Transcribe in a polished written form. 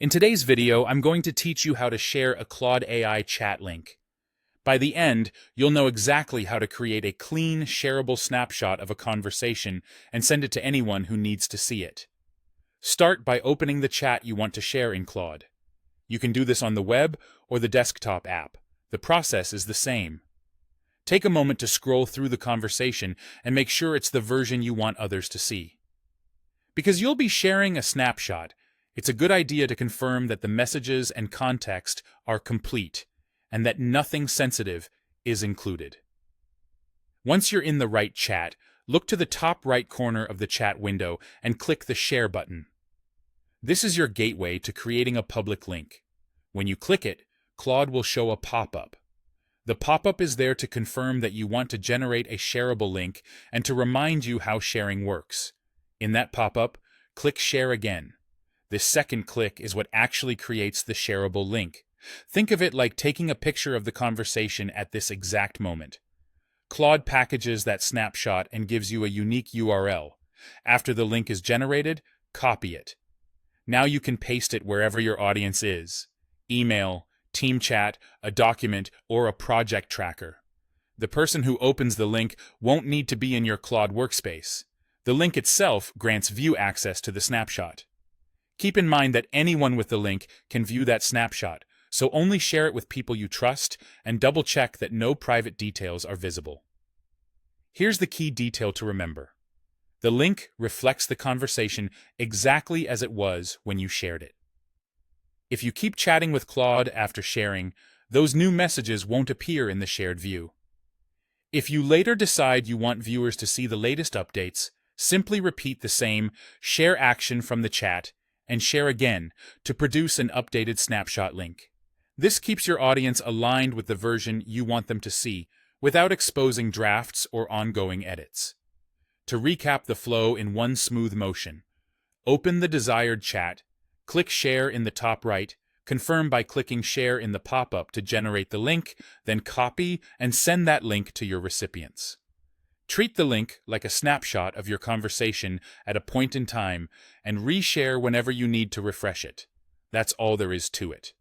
In today's video, I'm going to teach you how to share a Claude AI chat link. By the end, you'll know exactly how to create a clean, shareable snapshot of a conversation and send it to anyone who needs to see it. Start by opening the chat you want to share in Claude. You can do this on the web or the desktop app. The process is the same. Take a moment to scroll through the conversation and make sure it's the version you want others to see. Because you'll be sharing a snapshot, it's a good idea to confirm that the messages and context are complete and that nothing sensitive is included. Once you're in the right chat, look to the top right corner of the chat window and click the Share button. This is your gateway to creating a public link. When you click it, Claude will show a pop-up. The pop-up is there to confirm that you want to generate a shareable link and to remind you how sharing works. In that pop-up, click Share again. This second click is what actually creates the shareable link. Think of it like taking a picture of the conversation at this exact moment. Claude packages that snapshot and gives you a unique URL. After the link is generated, copy it. Now you can paste it wherever your audience is: email, team chat, a document, or a project tracker. The person who opens the link won't need to be in your Claude workspace. The link itself grants view access to the snapshot. Keep in mind that anyone with the link can view that snapshot, so only share it with people you trust and double-check that no private details are visible. Here's the key detail to remember. The link reflects the conversation exactly as it was when you shared it. If you keep chatting with Claude after sharing, those new messages won't appear in the shared view. If you later decide you want viewers to see the latest updates, simply repeat the same share action from the chat and share again to produce an updated snapshot link. This keeps your audience aligned with the version you want them to see without exposing drafts or ongoing edits. To recap the flow in one smooth motion: open the desired chat, click Share in the top right, confirm by clicking Share in the pop-up to generate the link, then copy and send that link to your recipients. Treat the link like a snapshot of your conversation at a point in time and reshare whenever you need to refresh it. That's all there is to it.